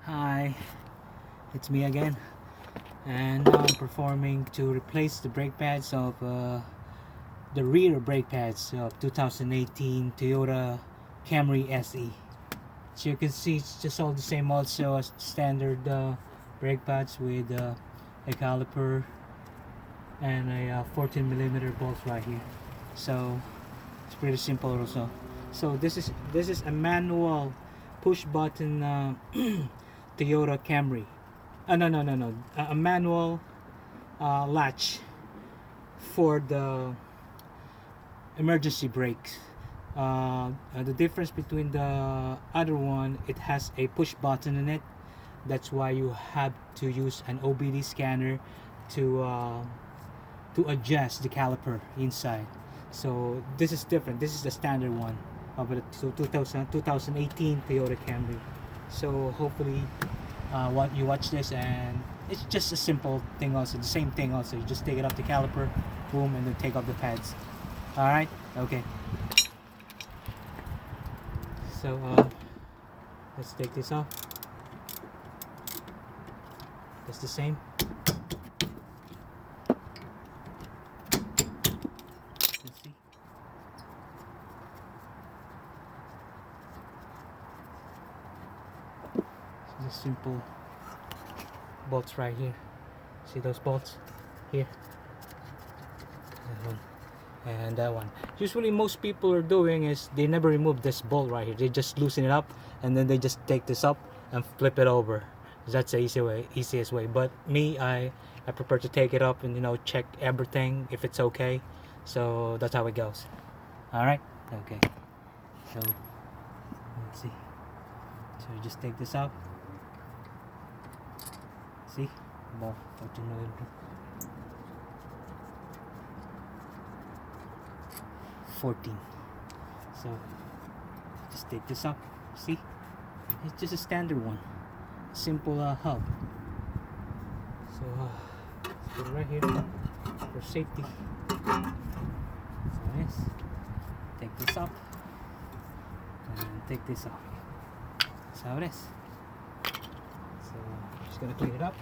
Hi, it's me again, and now I'm performing to replace the brake pads of the rear brake pads of 2018 Toyota Camry SE. So you can see it's just all the same also as standard brake pads with a caliper and a 14mm bolts right here. So it's pretty simple also. So this is a manual push button Toyota Camry. No. A manual latch for the emergency brakes. The difference between the other one, it has a push button in it. That's why you have to use an OBD scanner to adjust the caliper inside. So this is different. This is the standard one of the 2018 Toyota Camry. So hopefully what you watch this, and it's just a simple thing also, the same thing also. You just take it off the caliper, boom, and then take off the pads. Alright, okay. So let's take this off. It's the same. Let's see. Just simple bolts right here. See those bolts here? And that one. Usually most people are doing is they never remove this bolt right here. They just loosen it up and then they just take this up and flip it over. That's the easiest way. But me, I prefer to take it up and check everything if it's okay. So that's how it goes. Alright? Okay. So let's see. So you just take this out. See? About 14. So just take this up. See? It's just a standard one. Simple hub. So let's put it right here for safety. So yes. Take this up and take this off. That's how it is. So I'm just gonna clean it up.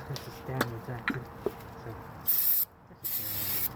This is standard exactly. So this is standard exactly.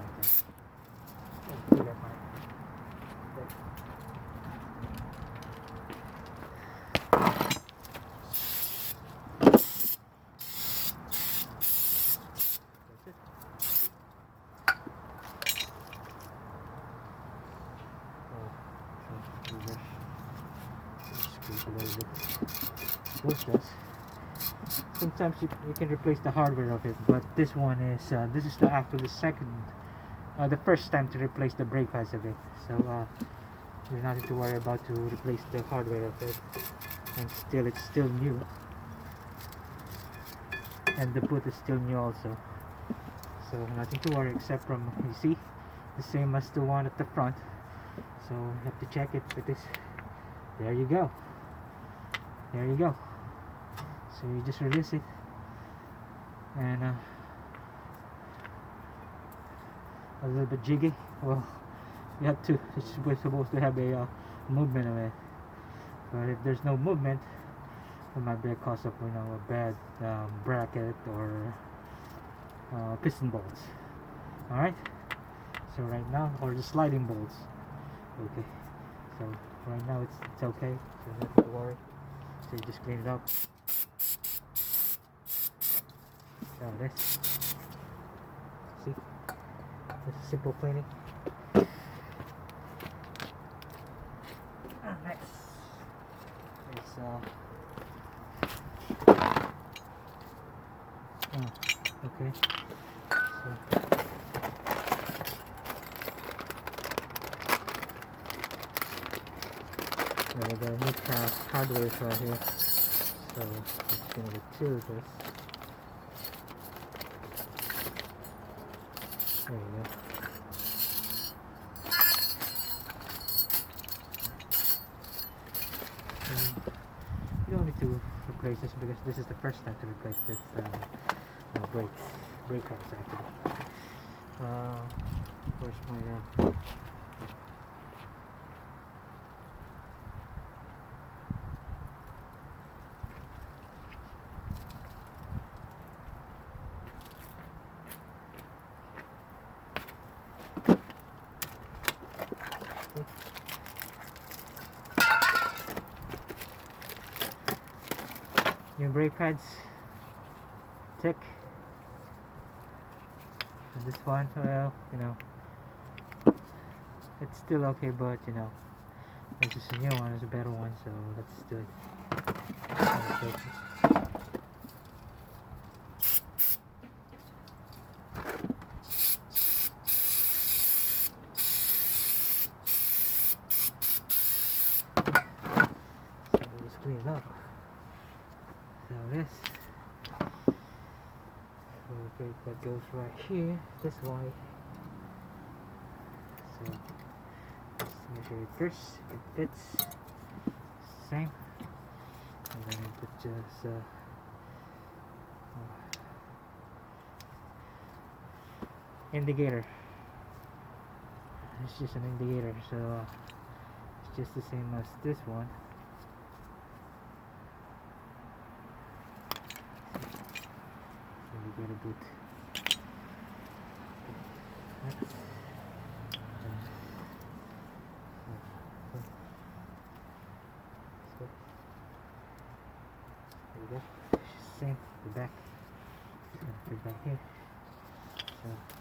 Sometimes you can replace the hardware of it, but this one is this is actually the first time to replace the brake pads of it. So there's nothing to worry about to replace the hardware of it, and it's still new, and the boot is still new also. So nothing to worry except from, you see, the same as the one at the front. So you have to check it with this. There you go. There you go. So you just release it, and a little bit jiggy. Well, you have to. It's supposed to have a movement of it. But if there's no movement, it might be a cause of a bad bracket or piston bolts. All right. So right now, or the sliding bolts. Okay. So right now it's okay. So nothing to worry. So you just clean it up. This. See? This is simple cleaning. Alright. Okay. So the new hardware is right here. So I'm just gonna get two of this. There you go. You don't to replace this because this is the first time to replace this brake pads actually. Where's my new brake pads, thick. And this one, well, you know, it's still okay, but you know, this is a new one, it's a better one, so let's do it. So let's clean it up. So this brake pad goes right here, this way. So let's measure it first, it fits, same. And then I put just indicator. It's just an indicator, so it's just the same as this one. Indicator boot. There we go. Same, the back. Put it back here.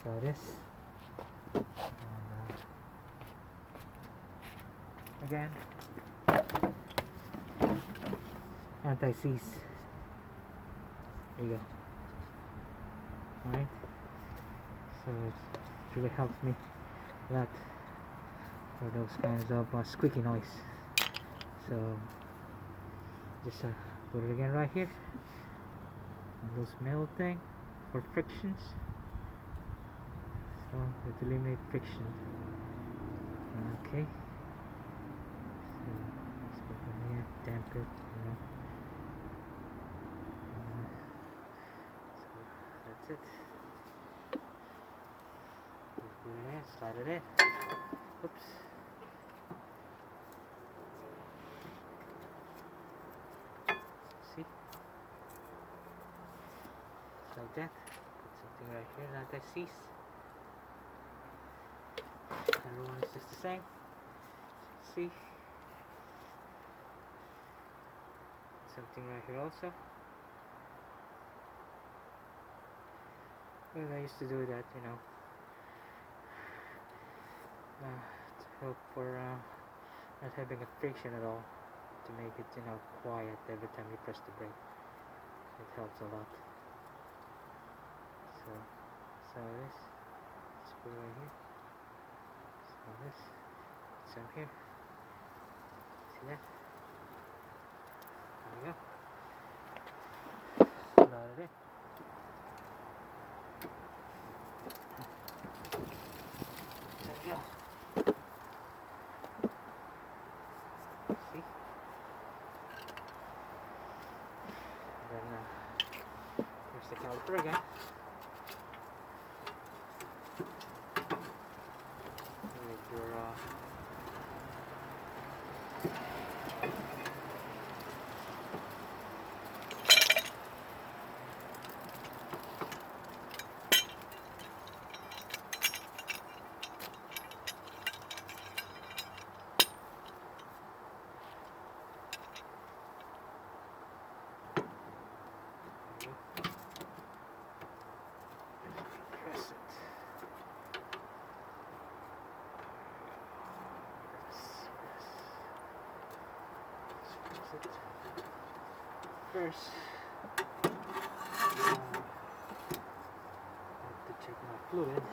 So this. And, again, anti-seize. There you go. Alright. So it really helps me a lot for those kinds of squeaky noise. So just put it again right here on this metal thing for frictions, so to eliminate friction. Okay, so let's put it here, damp it, you know. So that's it. Just put it in, slide it in. Oops. See? Like that. Put something right here, anti-seize. Everyone is just the same. See? Something right here also. Well, I used to do that, you know, to help for not having a friction at all, to make it, you know, quiet every time you press the brake. It helps a lot. So this, let's put it right here. So this, some here. See that? There we go. Slide it in. There we go. See? And then here's the caliper again. With your press it. First, I have to check my fluid.